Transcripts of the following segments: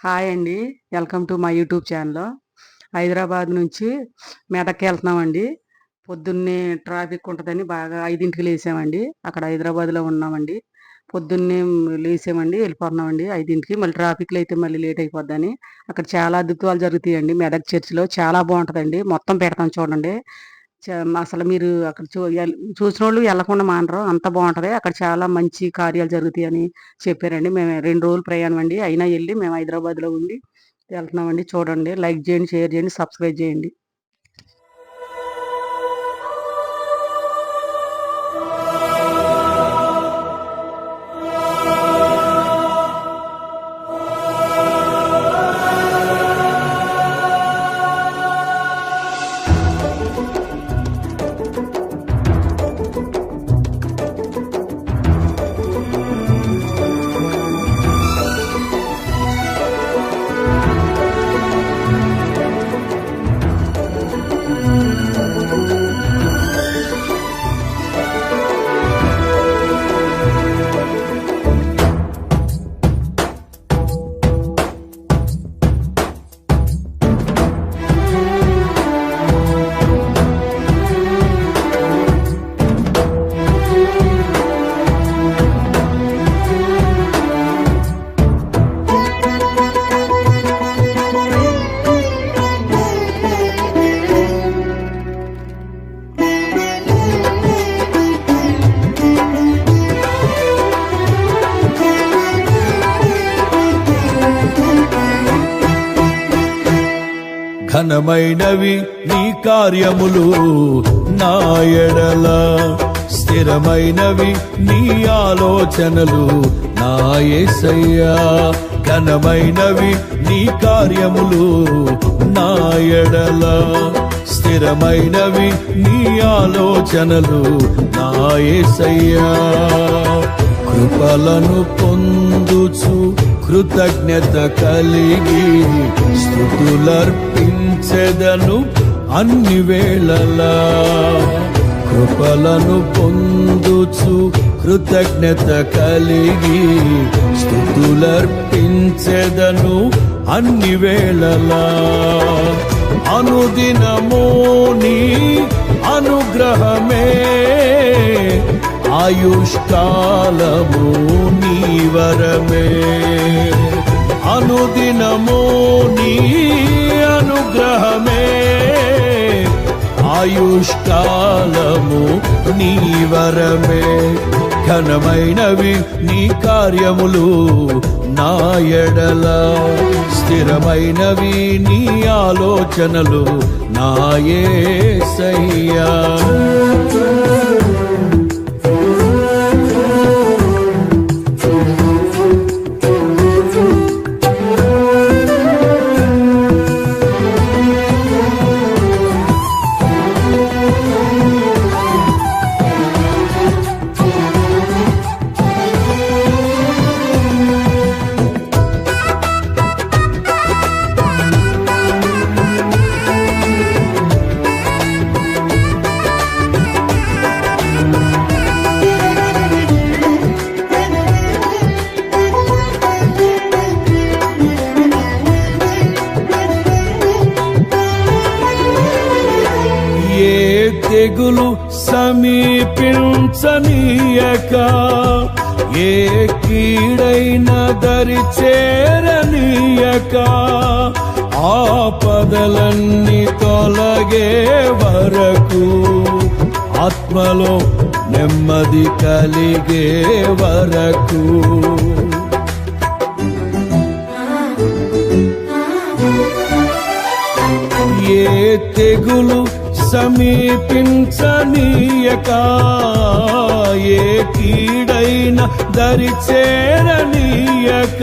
Hi అండి. Welcome to my YouTube channel. Hyderabad నుంచి మెదక్కి వెళ్తున్నామండి. పొద్దున్నే ట్రాఫిక్ ఉంటుందని బాగా 5కి లేసామండి. అక్కడ హైదరాబాద్లో ఉన్నామండి. పొద్దున్నే లేసామండి, వెళ్ళిపోతున్నామండి 5కి. మళ్ళీ ట్రాఫిక్లో అయితే మళ్ళీ లేట్ అయిపోద్దని అక్కడ చాలా అద్భుతాలు జరుగుతాయండి. మెదక్ చర్చిలో చాలా బాగుంటుందండి. మొత్తం పెడతాం చూడండి. అసలు మీరు అక్కడ చూసినోళ్ళు వెళ్ళకుండా మానరు, అంత బాగుంటుంది. అక్కడ చాలా మంచి కార్యాలు జరుగుతాయని చెప్పారండి. మేము 2 రోజులు ప్రయాణం అండి, అయినా వెళ్ళి మేము హైదరాబాద్లో ఉండి వెళ్తున్నామండి. చూడండి, లైక్ చేయండి, షేర్ చేయండి, సబ్స్క్రైబ్ చేయండి. ఘనమైనవి నీ కార్యములు నా ఎడల, స్థిరమైనవి నీ ఆలోచనలు నా యేసయ్యా. ఘనమైనవి నీ కార్యములు నా ఎడల, స్థిరమైనవి నీ ఆలోచనలు నా యేసయ్యా. కృపలను పొందుచు కృతజ్ఞత కలిగి స్తుతులర్పించెదను అన్ని వేళలా. కృపలను పొందుచు కృతజ్ఞత కలిగి స్తుతులర్పించెదను అన్ని వేళలా. అనుదినము నీ అనుగ్రహమే, ఆయుష్కాలము నీ వరమే. అనుదినము నీ అనుగ్రహమే, ఆయుష్కాలము నీ వరమే. ఘనమైనవి నీ కార్యములు నా ఎడల, స్థిరమైనవి నీ ఆలోచనలు నా యేసయ్యా. తెగులు సమీపించనీయక, ఏ కీడైన దరి చేరనీయక, ఆపదలన్నీ తొలగే వరకు, ఆత్మలో నెమ్మది కలిగే వరకు. ఏ తెగులు సమీపించనీయక, ఏ కీడైన దరి చేరనీయక,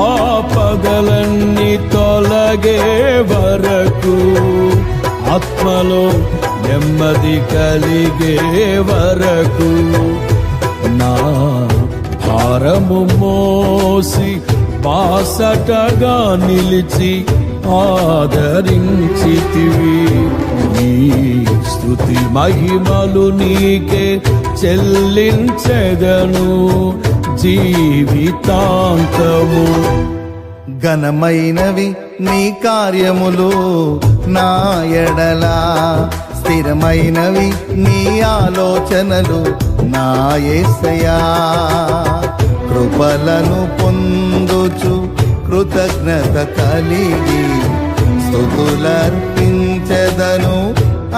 ఆపదలన్నీ తొలగే వరకు, ఆత్మలో నెమ్మది కలిగే వరకు. నా భారము మోసి బాసటగా నిలిచి ఆదరించితివి. నీ స్తుతి మహిమలు నీకే చెల్లించెదను జీవితాంతము. ఘనమైనవి నీ కార్యములు నా ఎడలా, స్థిరమైనవి నీ ఆలోచనలు నా యేసయ్యా. కృపలను పొందుచు కృతజ్ఞత కలిగి స్తుతులర్పించెదను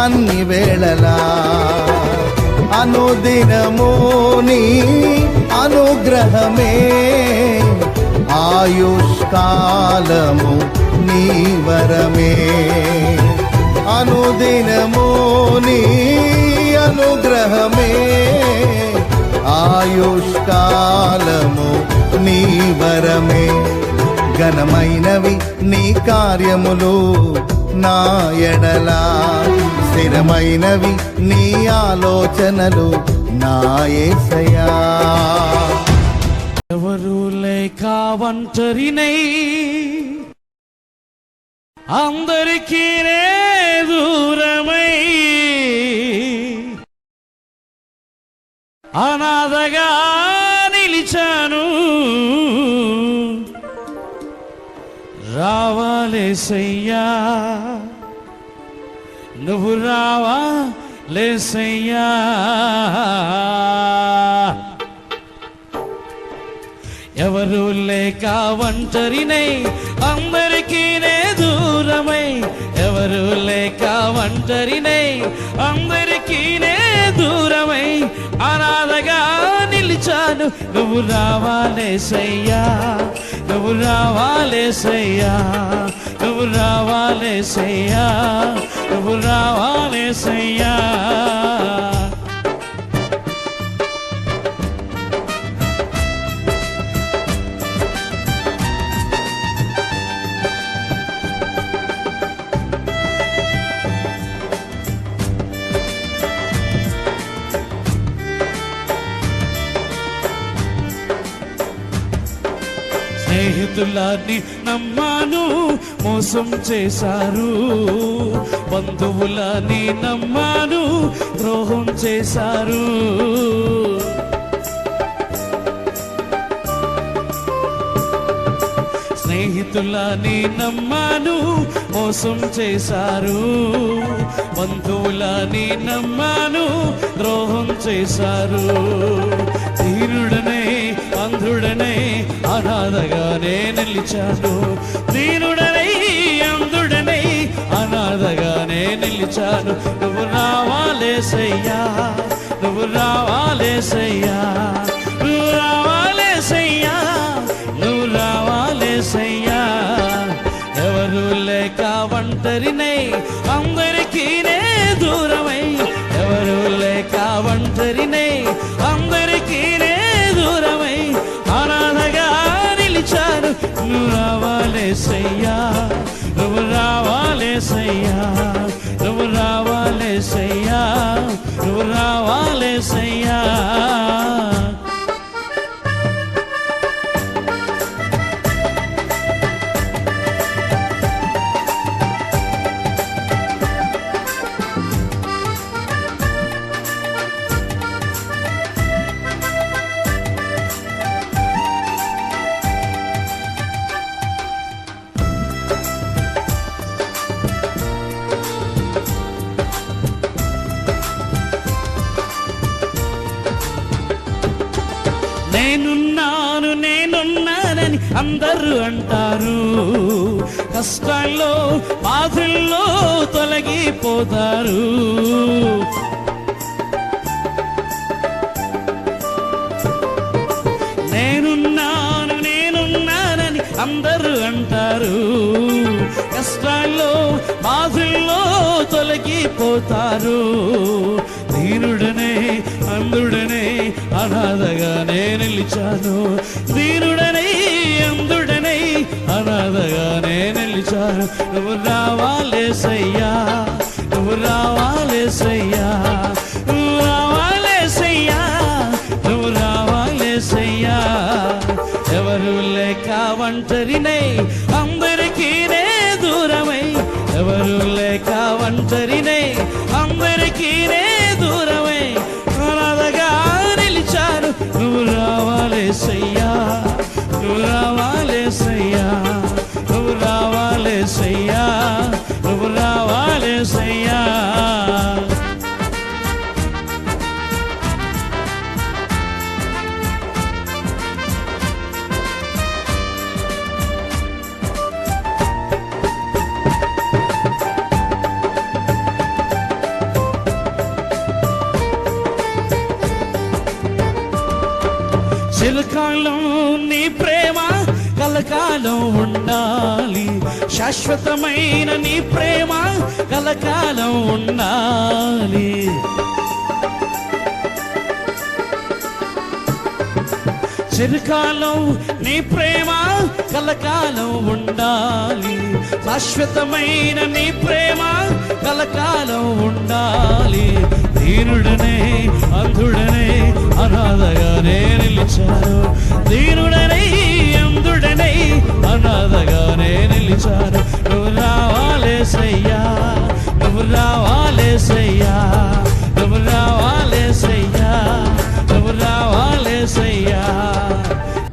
అన్ని వేళలా. అనుదినము నీ అనుగ్రహమే, ఆయుష్కాలము నీ వరమే. అనుదినము నీ అనుగ్రహమే, ఆయుష్కాలము నీ వరమే. ఘనమైనవి నీ కార్యములు నా ఎడలా, స్థిరమైనవి నీ ఆలోచనలు నా యేసయ్యా. ఎవరు లేక ఒంటరినై అందరికీ దూరమై అనాథగా నిలిచాను. రావాలేసయ్యా, నువ్వు రావాలేసయ్యా. ఎవరు లేక ఒంటరినై అందరికీ దూరమై, ఎవరు లేక ఒంటరినై అందరికీ దూరమై అనాథగా నిలిచాను. నువ్వు రావాలేసయ్యా, నువ్వు రావాలేసయ్యా, నువ్వు రావాలేసయ్యా, నువ్వు రావాలేసయ్యా. స్నేహితులని నమ్మాను, మోసం చేశారు. బంధువులని నమ్మాను, ద్రోహం చేశారు. స్నేహితులని నమ్మాను, మోసం చేశారు. బంధువులని నమ్మాను, ద్రోహం చేశారు. దీనుడనే అంధుడనే అనాథగానే నిలిచాను. దీనుడనై అంధుడనై అనాథగానే నిలిచాను. నువ్వు రావాలేసయ్యా, నువ్వు రావాలేసయ్యా, నువ్వు రావాలేసయ్యా, నువ్వు రావాలేసయ్యా. ఎవరు లేక ఒంటరినై అందరికీ దూరమై, ఎవరు లేక ఒంటరినై అందరికీ దూరమై అనాథగా నిలిచాను. నువ్వు రావాలేసయ్యా, నువ్వు రావాలేసయ్యా, నువ్వు రావాలేసయ్యా, నువ్వు రావాలేసయ్యా. నేనున్నాను నేనున్నానని అందరూ అంటారు. కష్టాల్లో బాధల్లో తొలగిపోతారు. నేనున్నాను నేనున్నానని అందరూ అంటారు. కష్టాల్లో బాధల్లో తొలగిపోతారు. దీనుడనే అందుడనే అనాథగానే నిలిచాను. దీనుడనై అందుడనై అనాథగానే నిలిచాను. నువ్వు రావాలేసయ్యా, నువ్వు రావాలేసయ్యా, నువ్వు రావాలేసయ్యా, నువ్వు రావాలేసయ్యా. ఎవరు లేక ఒంటరినై అందరికీ దూరమై, ఎవరు లేక ఒంటరినై అందరికీ దూరమై అనాథగా నిలిచాను. నువ్వు రావాలేసయ్యా, నువ్వు రావాలేసయ్యా, కలకాలం ఉండాలి, శాశ్వతమైన నీ ప్రేమ కలకాలం ఉండాలి. చిరకాలం నీ ప్రేమ కలకాలం ఉండాలి, శాశ్వతమైన నీ ప్రేమ కలకాలం ఉండాలి. దీనుడనే అంధుడనే అనాథగానే నిలిచారు, దీనుడనే అంధుడనే అనాథ